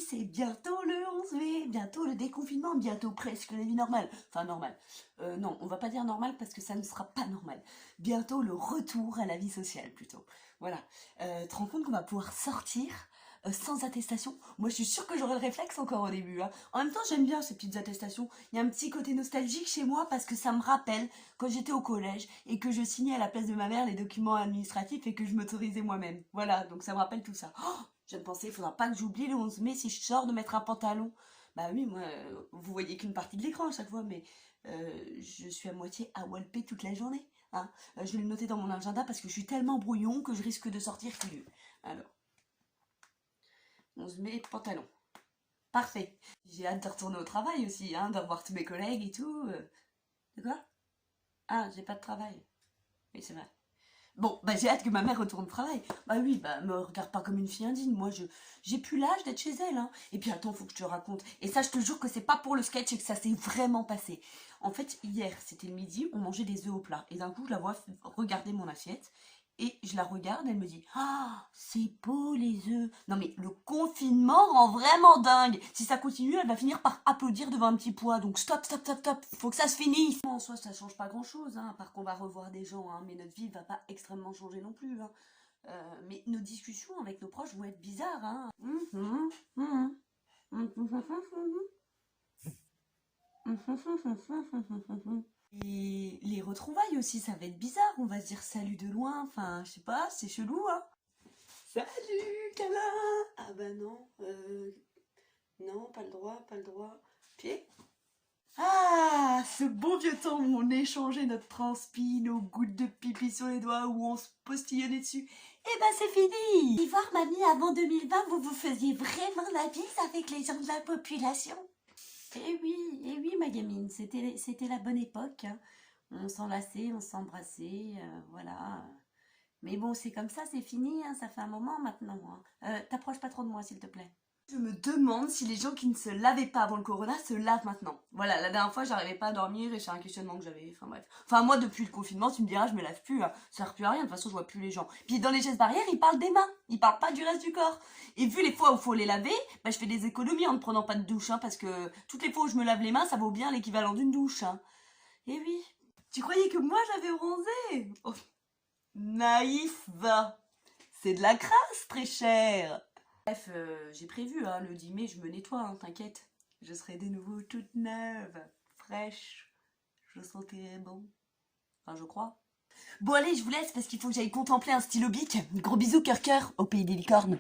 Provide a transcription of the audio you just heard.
c'est bientôt le 11 mai, bientôt le déconfinement, bientôt presque la vie normale. Enfin, normale. Non, on va pas dire normal parce que ça ne sera pas normal. Bientôt le retour à la vie sociale, plutôt. Voilà. Tu te rends compte qu'on va pouvoir sortir sans attestation? Moi, je suis sûre que j'aurai le réflexe encore au début, hein. En même temps, j'aime bien ces petites attestations. Il y a un petit côté nostalgique chez moi parce que ça me rappelle quand j'étais au collège et que je signais à la place de ma mère les documents administratifs et que je m'autorisais moi-même. Voilà, donc ça me rappelle tout ça. Oh, je viens de penser, il faudra pas que j'oublie le 11 mai si je sors de mettre un pantalon. Bah oui, moi, vous voyez qu'une partie de l'écran à chaque fois, mais je suis à moitié à walper toute la journée, hein. Je vais le noter dans mon agenda parce que je suis tellement brouillon que je risque de sortir nu. Alors, 11 mai, pantalon. Parfait. J'ai hâte de retourner au travail aussi, hein, de revoir tous mes collègues et tout. De quoi? Ah, j'ai pas de travail. Oui, c'est vrai. Bon, bah j'ai hâte que ma mère retourne au travail. Bah oui, bah me regarde pas comme une fille indigne. Moi, j'ai plus l'âge d'être chez elle, hein. Et puis attends, faut que je te raconte. Et ça, je te jure que c'est pas pour le sketch et que ça s'est vraiment passé. En fait, hier, c'était le midi, on mangeait des œufs au plat. Et d'un coup, je la vois regarder mon assiette. Et je la regarde, elle me dit: Ah, c'est beau les œufs. Non mais le confinement rend vraiment dingue. Si ça continue, elle va finir par applaudir devant un petit poids. Donc stop, stop, stop, stop. Faut que ça se finisse. En soi, ça change pas grand chose, hein, à part qu'on va revoir des gens, hein, mais notre vie va pas extrêmement changer non plus, hein. Mais nos discussions avec nos proches vont être bizarres, hein. Et les retrouvailles aussi, ça va être bizarre. On va se dire salut de loin. Enfin, je sais pas, c'est chelou, hein. Salut, câlin. Ah bah non, non, pas le droit, pas le droit. Pied. Ah, ce bon vieux temps où on échangeait notre transpi, nos gouttes de pipi sur les doigts, où on se postillonnait dessus. Eh ben c'est fini. Ivoire mamie, avant 2020, vous vous faisiez vraiment la bise avec les gens de la population. Eh oui, ma gamine, c'était la bonne époque, hein. On s'enlaçait, on s'embrassait, voilà. Mais bon, c'est comme ça, c'est fini, hein, ça fait un moment maintenant, hein. T'approches pas trop de moi, s'il te plaît. Je me demande si les gens qui ne se lavaient pas avant le corona se lavent maintenant. Voilà, la dernière fois, j'arrivais pas à dormir et c'est un questionnement que j'avais. Enfin bref. Enfin, moi, depuis le confinement, tu me diras, je me lave plus, hein. Ça sert plus à rien, de toute façon, je vois plus les gens. Puis dans les gestes barrières, ils parlent des mains, ils parlent pas du reste du corps. Et vu les fois où faut les laver, bah, je fais des économies en ne prenant pas de douche, hein, parce que toutes les fois où je me lave les mains, ça vaut bien l'équivalent d'une douche, hein. Et oui. Tu croyais que moi, j'avais bronzé? Oh, naïf, va. C'est de la crasse, très cher. Bref, j'ai prévu, hein, le 10 mai, je me nettoie, hein, t'inquiète. Je serai de nouveau toute neuve, fraîche. Je sentirai bon. Enfin, je crois. Bon, allez, je vous laisse parce qu'il faut que j'aille contempler un stylo bic. Gros bisous, cœur, cœur, au pays des licornes.